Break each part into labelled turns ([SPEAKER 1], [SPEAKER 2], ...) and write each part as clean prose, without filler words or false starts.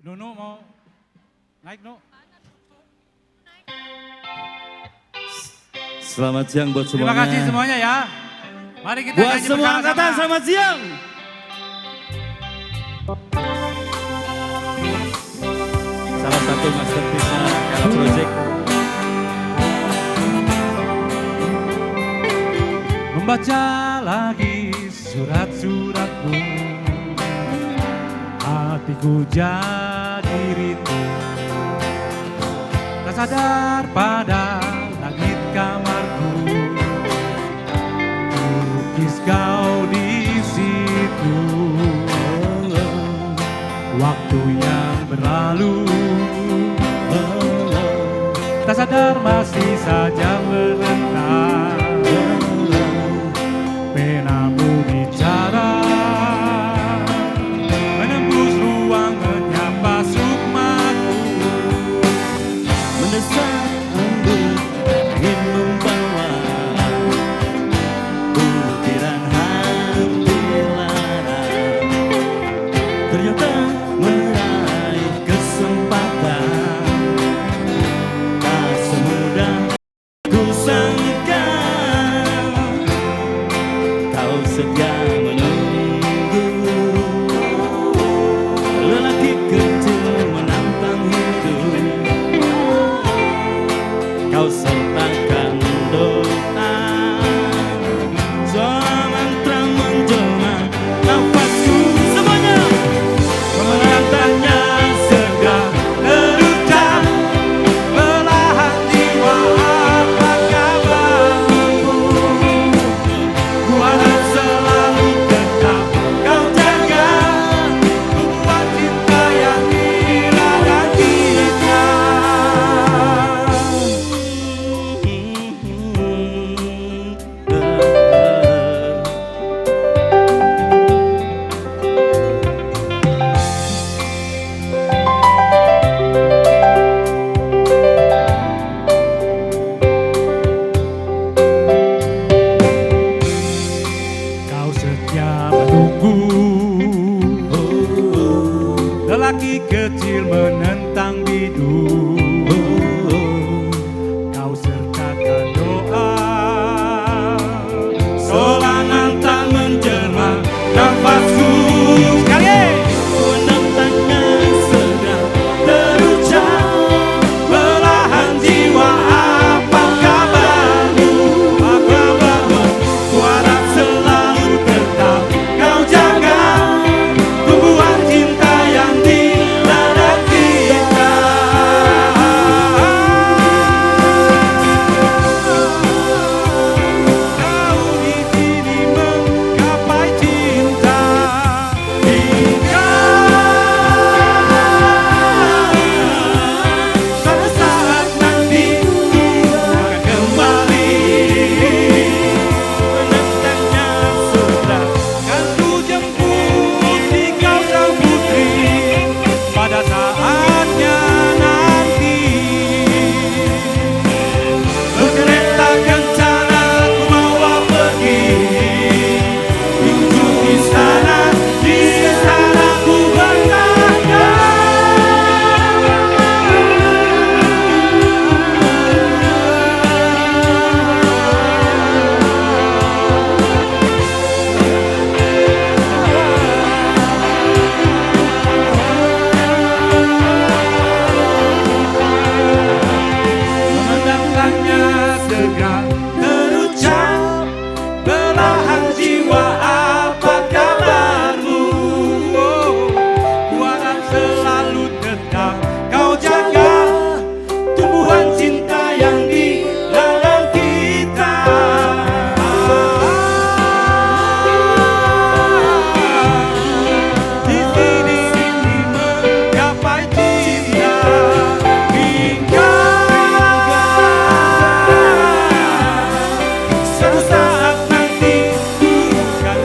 [SPEAKER 1] Nunu mau naik, Nu?
[SPEAKER 2] Selamat siang buat semuanya.
[SPEAKER 1] Terima kasih semuanya ya. Mari kita
[SPEAKER 2] Buat
[SPEAKER 1] nyanyi
[SPEAKER 2] semua
[SPEAKER 1] bersama-sama.
[SPEAKER 2] angkatan, selamat siang. Salah satu masterpiece-nya Kara Project.
[SPEAKER 1] Membaca lagi surat-suratmu, hatiku jadi rindu. Tak sadar pada langit kamarku, lukis kau di situ. Waktu yang berlalu, tak sadar masih saja merenang. Penamu bicara, menembus ruang menyapa sukmaku.
[SPEAKER 2] Mendesak embun ingin membawa butiran hati lara. Ternyata meraih kesempatan tak semudah ku sangka. Kau setia menunggu, lelaki kecil menantang hidup. Kau sertakan doa, semantra menjelma nafasku. Semuanya
[SPEAKER 1] Menatanya segera terucap, belahan jiwa apa kabarmu? Ku harap selalu tetap kau jaga hubungan cinta yang dilarang kita. Kau setia menunggu, lelaki kecil menentang bidung. Kau sertakan doa, solangan tak menjelma nafasku. Sekali,
[SPEAKER 2] menantangnya segera
[SPEAKER 1] terucap, belahan jiwa apa kabarmu? Apa kabarmu? Ku harap selalu tetap kau jaga tumbuhan cinta yang di dada kita. Kau di sini menggapai cinta hingga suatu saat nanti akan kembali.
[SPEAKER 2] menantangnya segera.
[SPEAKER 1] Kan ku jemput di kau sang putri pada saatnya nanti. Berkereta kencana ku bawa pergi di ujung istana, di sana ku bertanya. Memandangkannya segera terucap, belahan jiwa apa kabarmu? Ku harap selalu tetap kau jaga tumbuhan cinta yang di dalam kita. Di sini menggapai cinta hingga suatu saat nanti ku akan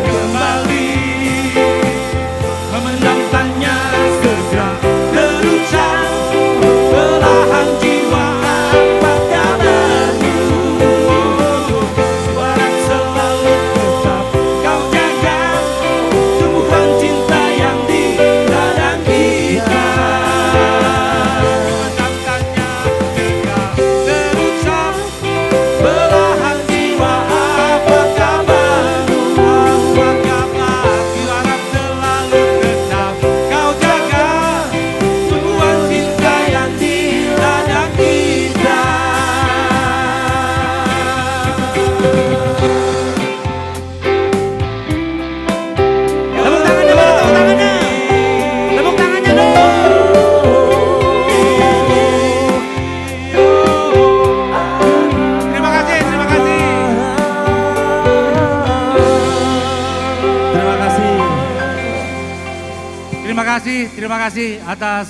[SPEAKER 1] terima kasih atas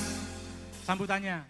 [SPEAKER 1] sambutannya.